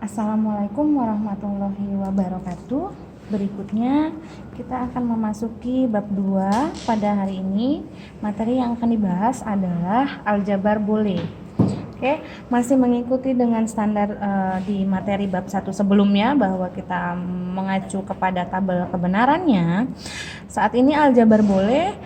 Assalamualaikum warahmatullahi wabarakatuh. Berikutnya kita akan memasuki bab 2 pada hari ini. Materi yang akan dibahas adalah aljabar boolean. Oke, masih mengikuti dengan standar di materi bab 1 sebelumnya bahwa kita mengacu kepada tabel kebenarannya. Saat ini aljabar boolean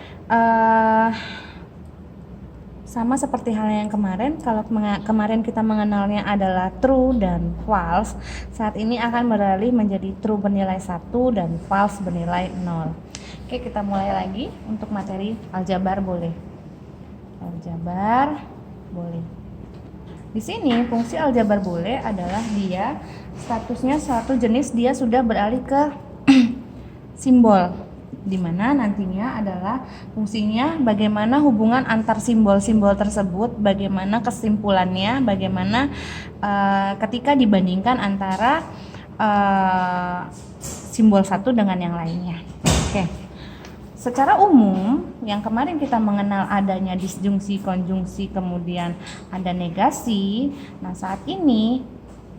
sama seperti hal yang kemarin. Kalau kemarin kita mengenalnya adalah true dan false, saat ini akan beralih menjadi true bernilai 1 dan false bernilai 0. Oke, kita mulai lagi untuk materi aljabar boolean. Aljabar boolean. Di sini fungsi aljabar boolean adalah dia statusnya satu jenis, dia sudah beralih ke simbol, di mana nantinya adalah fungsinya bagaimana hubungan antar simbol-simbol tersebut, bagaimana kesimpulannya, bagaimana ketika dibandingkan antara simbol satu dengan yang lainnya. Oke. Secara umum, yang kemarin kita mengenal adanya disjungsi, konjungsi, kemudian ada negasi. Nah, saat ini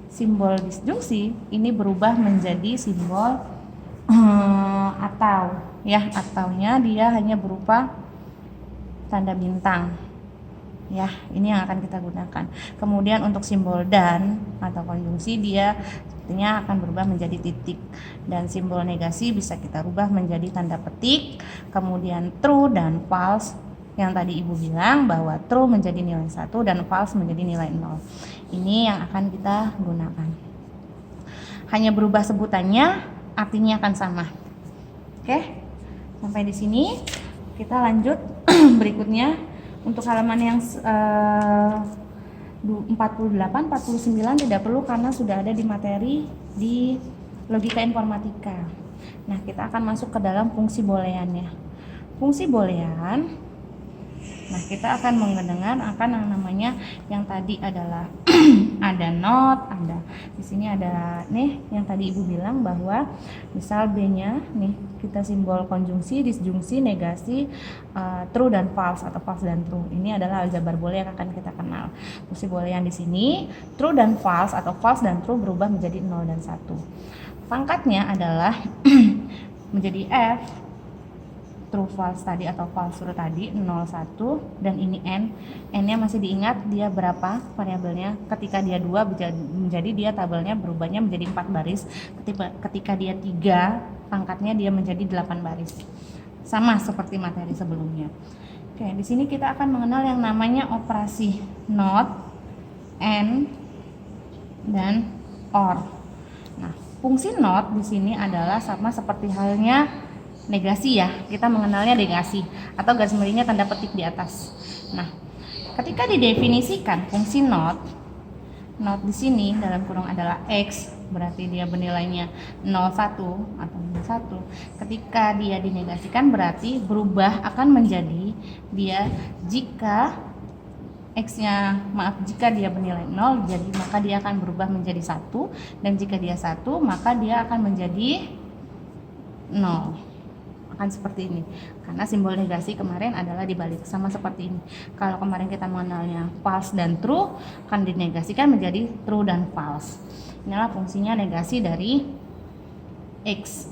simbol disjungsi ini berubah menjadi simbol atau, ya, ataunya dia hanya berupa tanda bintang, ya, ini yang akan kita gunakan. Kemudian untuk simbol dan atau konjungsi dia sepertinya akan berubah menjadi titik, dan simbol negasi bisa kita rubah menjadi tanda petik. Kemudian true dan false, yang tadi ibu bilang bahwa true menjadi nilai 1 dan false menjadi nilai 0. Ini yang akan kita gunakan, hanya berubah sebutannya, artinya akan sama. Oke, sampai di sini kita lanjut. Berikutnya untuk halaman yang 48, 49 tidak perlu karena sudah ada di materi di logika informatika. Nah, kita akan masuk ke dalam fungsi booleannya. Fungsi boolean, nah kita akan mengenal akan yang namanya, yang tadi adalah ada not, ada di sini ada nih yang tadi ibu bilang bahwa misal B-nya nih kita simbol konjungsi, disjungsi, negasi, true dan false atau false dan true. Ini adalah aljabar boolean yang akan kita kenal. Fungsi boolean di sini true dan false atau false dan true berubah menjadi 0 dan 1. Pangkatnya adalah menjadi F, true false tadi atau false true tadi 0 1, dan ini n-nya masih diingat dia berapa variabelnya. Ketika dia 2 menjadi dia tabelnya berubahnya menjadi 4 baris. Ketika dia 3 pangkatnya dia menjadi 8 baris. Sama seperti materi sebelumnya. Oke, di sini kita akan mengenal yang namanya operasi not, and, dan or. Nah, fungsi not di sini adalah sama seperti halnya negasi, ya. Kita mengenalnya negasi atau garis miringnya tanda petik di atas. Nah, ketika didefinisikan fungsi not di sini dalam kurung adalah x, berarti dia bernilainya 0 1 atau 1. Ketika dia dinegasikan berarti berubah akan menjadi dia jika x-nya, jika dia bernilai 0, jadi maka dia akan berubah menjadi 1, dan jika dia 1 maka dia akan menjadi 0. Akan seperti ini, karena simbol negasi kemarin adalah dibalik, sama seperti ini. Kalau kemarin kita mengenalnya false dan true, akan dinegasikan menjadi true dan false. Inilah fungsinya negasi dari x.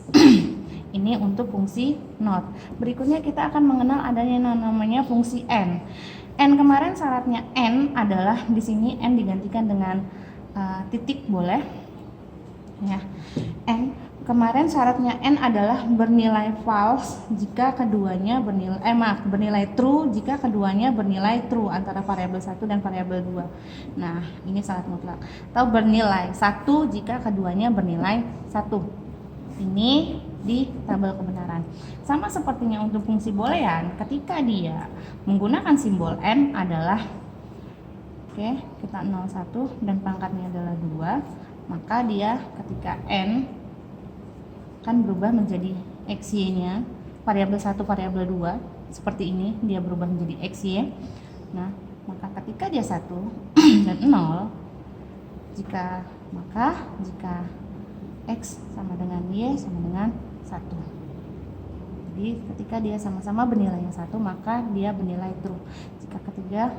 Ini untuk fungsi not. Berikutnya kita akan mengenal adanya namanya fungsi n. N kemarin syaratnya n adalah di sini n digantikan dengan titik, boleh, ya. N kemarin syaratnya n adalah bernilai false jika keduanya bernilai true jika keduanya bernilai true antara variabel 1 dan variabel 2. Nah, ini syarat mutlak. Atau bernilai 1 jika keduanya bernilai 1. Ini di tabel kebenaran. Sama sepertinya untuk fungsi boolean, ketika dia menggunakan simbol n adalah, oke, kita 0 1 dan pangkatnya adalah 2, maka dia ketika n kan berubah menjadi xy-nya, variabel 1 variabel 2 seperti ini, dia berubah menjadi xy. Nah, maka ketika dia 1 dan 0, jika x sama dengan y sama dengan 1. Jadi ketika dia sama-sama bernilai yang 1 maka dia bernilai true. Jika ketiga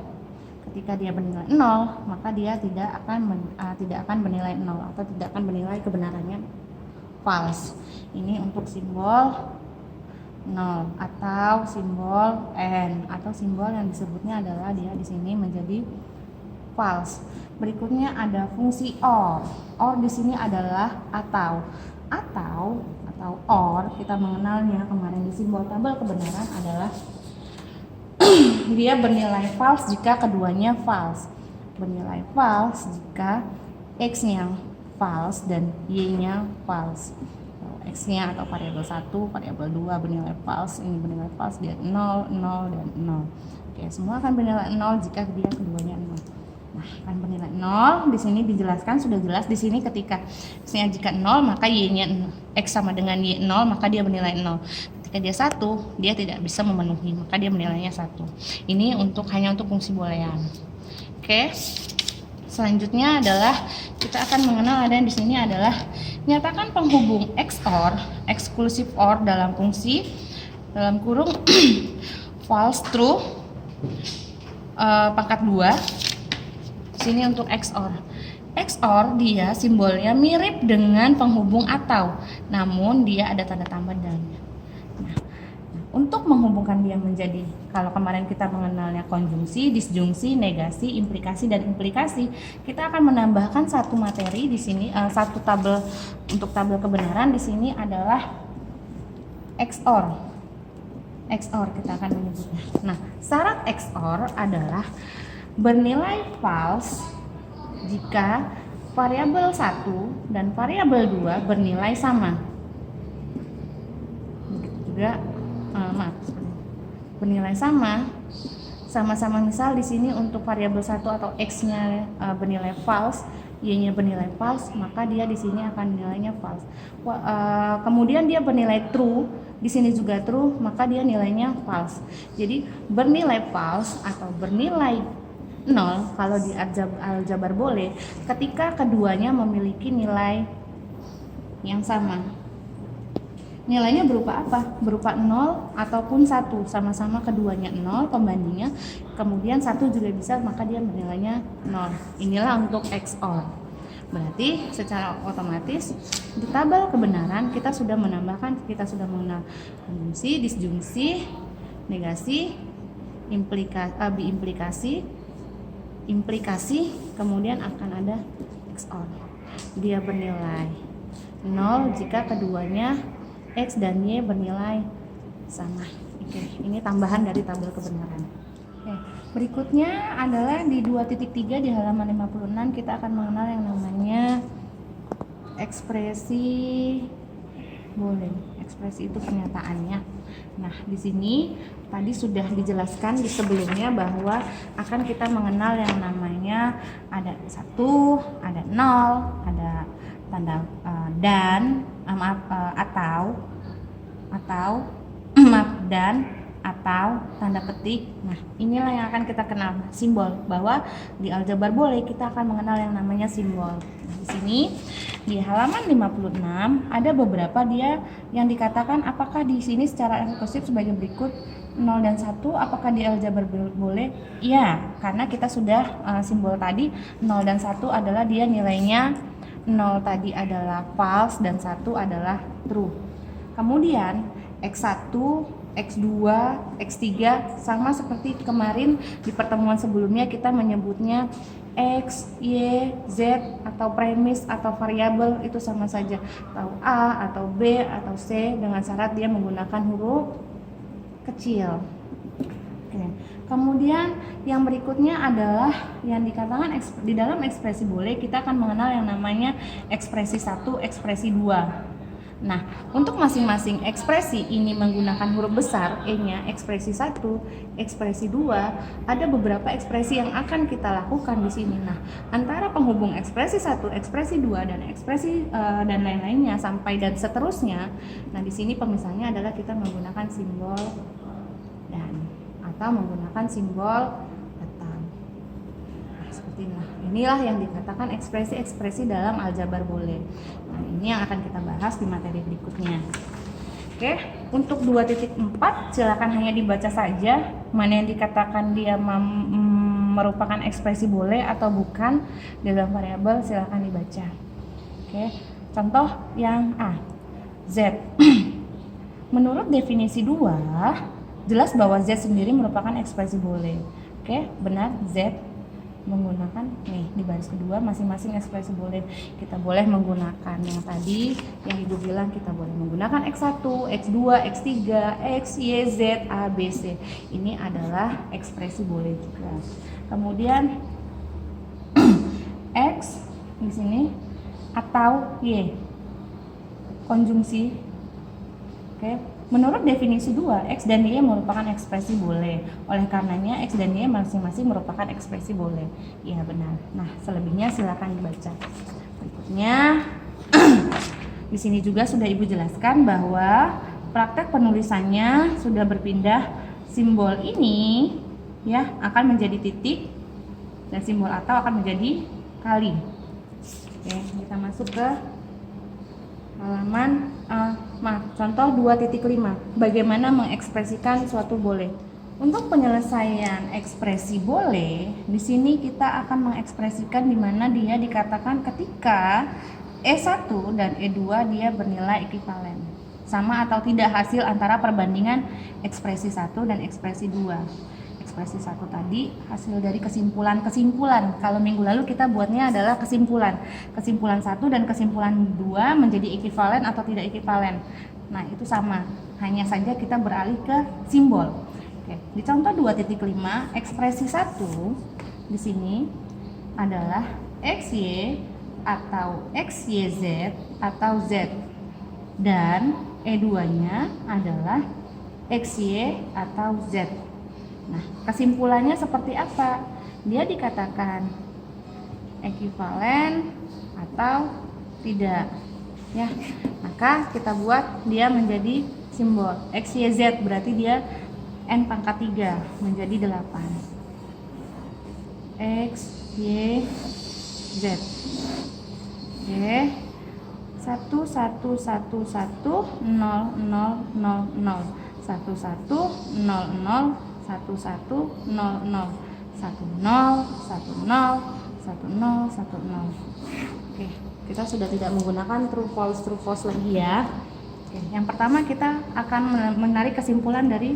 Ketika dia bernilai 0, maka dia tidak akan bernilai 0 atau tidak akan bernilai kebenarannya false. Ini untuk simbol 0 atau simbol n, atau simbol yang disebutnya adalah dia di sini menjadi false. Berikutnya ada fungsi or. Or di sini adalah atau or, kita mengenalnya kemarin di simbol tabel kebenaran adalah dia bernilai false jika keduanya false. Bernilai false jika x-nya false dan y-nya false. X-nya atau variabel 1, variabel 2 bernilai false, ini bernilai false, dia 0, 0, dan 0. Oke, semua akan bernilai 0 jika dia keduanya 0. Nah, akan bernilai 0, di sini dijelaskan sudah jelas di sini ketika x-nya jika 0 maka y-nya x sama dengan y 0 maka dia bernilai 0. Ketika dia 1, dia tidak bisa memenuhi, maka dia bernilainya 1. Ini hanya untuk fungsi boolean. Oke. Selanjutnya adalah kita akan mengenal ada di sini adalah nyatakan penghubung XOR, exclusive OR dalam fungsi dalam kurung false true pangkat 2. Sini untuk XOR. XOR dia simbolnya mirip dengan penghubung atau, namun dia ada tanda tambah dalamnya. Nah, untuk menghubungkan dia menjadi, kalau kemarin kita mengenalnya konjungsi, disjungsi, negasi, implikasi, dan implikasi, kita akan menambahkan satu materi di sini, satu tabel untuk tabel kebenaran di sini adalah XOR. XOR kita akan menyebutnya. Nah, syarat XOR adalah bernilai false jika variabel 1 dan variabel 2 bernilai sama. Begitu juga bernilai sama-sama misal di sini untuk variabel 1 atau x-nya bernilai false, y-nya bernilai false, maka dia di sini akan nilainya false. Kemudian dia bernilai true, di sini juga true, maka dia nilainya false. Jadi bernilai false atau bernilai 0 kalau di aljabar boleh ketika keduanya memiliki nilai yang sama. Nilainya berupa apa? Berupa 0 ataupun 1, sama-sama keduanya 0 pembandingnya, kemudian 1 juga bisa, maka dia bernilainya 0. Inilah untuk XOR. Berarti secara otomatis di tabel kebenaran kita sudah menambahkan, kita sudah mengenal konjungsi, disjungsi, negasi, implikasi, kemudian akan ada XOR. Dia bernilai 0 jika keduanya X dan Y bernilai sama. Oke, ini tambahan dari tabel kebenaran. Oke, berikutnya adalah di 2.3 di halaman 56 kita akan mengenal yang namanya ekspresi boolean. Ekspresi itu pernyataannya. Nah, di sini tadi sudah dijelaskan di sebelumnya bahwa akan kita mengenal yang namanya ada 1, ada 0, ada tanda dan atau tanda petik. Nah, inilah yang akan kita kenal simbol, bahwa di aljabar boleh kita akan mengenal yang namanya simbol. Nah, di sini di halaman 56 ada beberapa dia yang dikatakan apakah di sini secara rekursif sebagai berikut 0 dan 1, apakah di aljabar boleh? Iya, karena kita sudah simbol tadi 0 dan 1 adalah dia nilainya 0 tadi adalah false dan 1 adalah true. Kemudian X1, X2, X3 sama seperti kemarin di pertemuan sebelumnya kita menyebutnya X, Y, Z atau premis atau variabel itu sama saja, atau A atau B atau C dengan syarat dia menggunakan huruf kecil. Oke. Kemudian yang berikutnya adalah yang dikatakan di dalam ekspresi boleh kita akan mengenal yang namanya ekspresi 1, ekspresi 2. Nah, untuk masing-masing ekspresi ini menggunakan huruf besar E-nya, ekspresi 1, ekspresi 2, ada beberapa ekspresi yang akan kita lakukan di sini. Nah, antara penghubung ekspresi 1, ekspresi 2 dan ekspresi dan lain-lainnya sampai dan seterusnya. Nah, di sini pemisahnya adalah kita menggunakan simbol dan atau menggunakan simbol atau. Nah, seperti inilah yang dikatakan ekspresi-ekspresi dalam aljabar boleh. Nah, ini yang akan kita bahas di materi berikutnya. Oke, untuk 2.4 silakan hanya dibaca saja mana yang dikatakan dia merupakan ekspresi boleh atau bukan dalam variabel, silakan dibaca. Oke, contoh yang A, Z. Menurut definisi 2, jelas bahwa Z sendiri merupakan ekspresi boleh. Oke, benar, Z menggunakan nih di baris kedua masing-masing ekspresi boleh. Kita boleh menggunakan yang tadi yang Ibu bilang, kita boleh menggunakan X1, X2, X3, X, Y, Z, A, B, C. Ini adalah ekspresi boleh juga. Kemudian X di sini atau Y, konjungsi. Oke. Menurut definisi 2, X dan Y merupakan ekspresi boleh. Oleh karenanya X dan Y masing-masing merupakan ekspresi boleh. Iya benar. Nah, selebihnya silakan dibaca. Berikutnya di sini juga sudah Ibu jelaskan bahwa praktek penulisannya sudah berpindah, simbol ini ya akan menjadi titik dan simbol atau akan menjadi kali. Oke, kita masuk ke halaman contoh 2.5. Bagaimana mengekspresikan suatu boleh? Untuk penyelesaian ekspresi boleh, di sini kita akan mengekspresikan di mana dia dikatakan ketika E1 dan E2 dia bernilai ekivalen. Sama atau tidak hasil antara perbandingan ekspresi 1 dan ekspresi 2. Ekspresi 1 tadi hasil dari kesimpulan. Kalau minggu lalu kita buatnya adalah kesimpulan 1 dan kesimpulan 2 menjadi ekivalen atau tidak ekivalen. Nah, itu sama, hanya saja kita beralih ke simbol. Oke, di contoh 2.5, ekspresi 1 di sini adalah XY atau XYZ atau Z, dan E2-nya adalah XY atau Z. Nah, kesimpulannya seperti apa? Dia dikatakan ekivalen atau tidak, ya. Maka kita buat dia menjadi simbol XYZ, berarti dia N pangkat 3 menjadi 8. XYZ. Oke. 1 1 1 1 0 0 0 0 1 1 0 0 1 1 0 0 1 0 1 0 1 0 1 0 1 0. Oke, kita sudah tidak menggunakan true false lagi ya. Oke, yang pertama kita akan menarik kesimpulan dari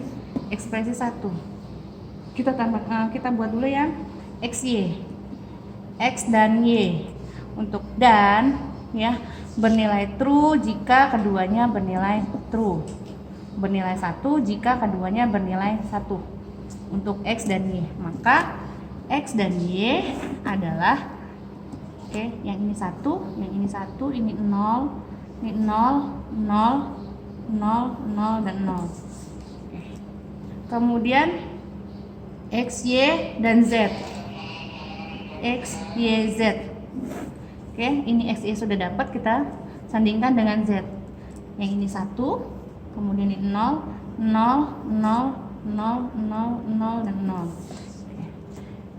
ekspresi 1. Kita buat dulu yang XY. X dan Y. Untuk dan ya bernilai true jika keduanya bernilai true. Bernilai 1 jika keduanya bernilai 1. Untuk X dan Y, maka X dan Y adalah yang ini 1, yang ini 1, ini 0, ini 0, 0, 0, 0 dan 0. Kemudian XY dan Z. X, Y, Z. Ini XY sudah dapat, kita sandingkan dengan Z. Yang ini 1, kemudian ini 0, 0, 0, 0, 0, 0 dan 0.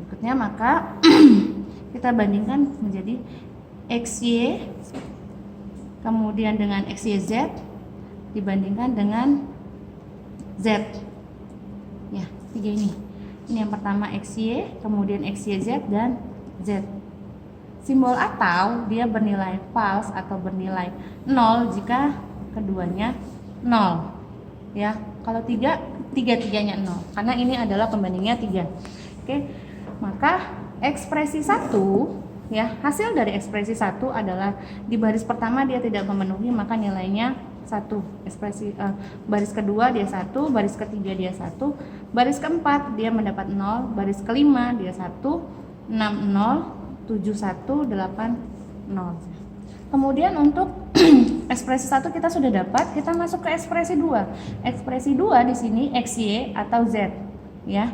Berikutnya maka kita bandingkan menjadi XY kemudian dengan XYZ dibandingkan dengan Z. Ya, 3 ini. Ini yang pertama XY, kemudian XYZ dan Z. Simbol atau dia bernilai false atau bernilai 0 jika keduanya 0. Ya, kalau 3-tiganya 0 karena ini adalah pembandingnya 3. Oke, maka ekspresi 1 ya, hasil dari ekspresi 1 adalah di baris pertama dia tidak memenuhi, maka nilainya 1. Baris kedua dia 1, baris ketiga dia 1, baris keempat dia mendapat 0, baris kelima dia 1, 6 0, 7 1, 8 0. Kemudian untuk ekspresi 1 kita sudah dapat, kita masuk ke ekspresi 2. Ekspresi 2 di sini XY atau Z ya.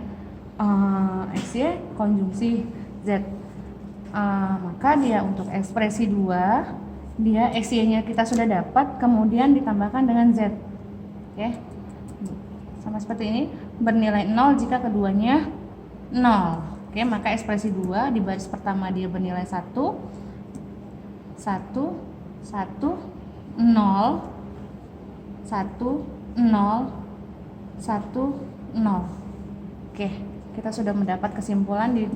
XY konjungsi Z. Maka dia untuk ekspresi 2, dia XY-nya kita sudah dapat, kemudian ditambahkan dengan Z. Oke. Sama seperti ini, bernilai 0 jika keduanya 0. Oke, maka ekspresi 2 di baris pertama dia bernilai 1, 1, 1, 0, 1, 0, 1, 0. Oke, kita sudah mendapat kesimpulan di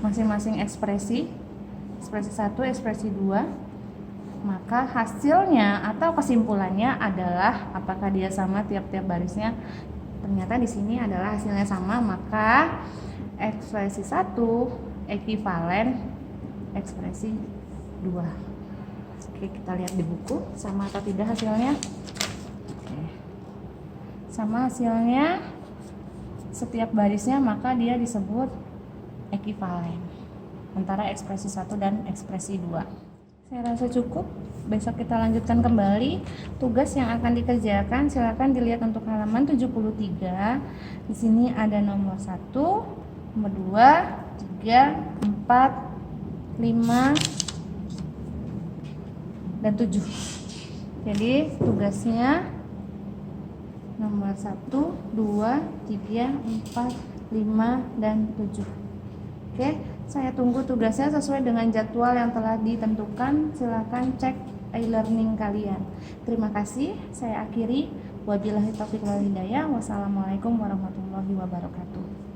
masing-masing ekspresi. Ekspresi 1, ekspresi 2. Maka hasilnya atau kesimpulannya adalah apakah dia sama tiap-tiap barisnya. Ternyata di sini adalah hasilnya sama, maka ekspresi 1 ekivalen ekspresi 2. Oke, kita lihat di buku sama atau tidak hasilnya. Oke. Sama hasilnya setiap barisnya, maka dia disebut ekivalen antara ekspresi 1 dan ekspresi 2. Saya rasa cukup. Besok kita lanjutkan kembali tugas yang akan dikerjakan. Silakan dilihat untuk halaman 73. Di sini ada nomor 1, nomor 2, 3, 4, 5 dan 7. Jadi tugasnya nomor 1, 2, 3, 4, 5 dan 7. Oke, saya tunggu tugasnya sesuai dengan jadwal yang telah ditentukan. Silakan cek e-learning kalian. Terima kasih. Saya akhiri. Wabillahi taufiq wal hidayah. Wassalamualaikum warahmatullahi wabarakatuh.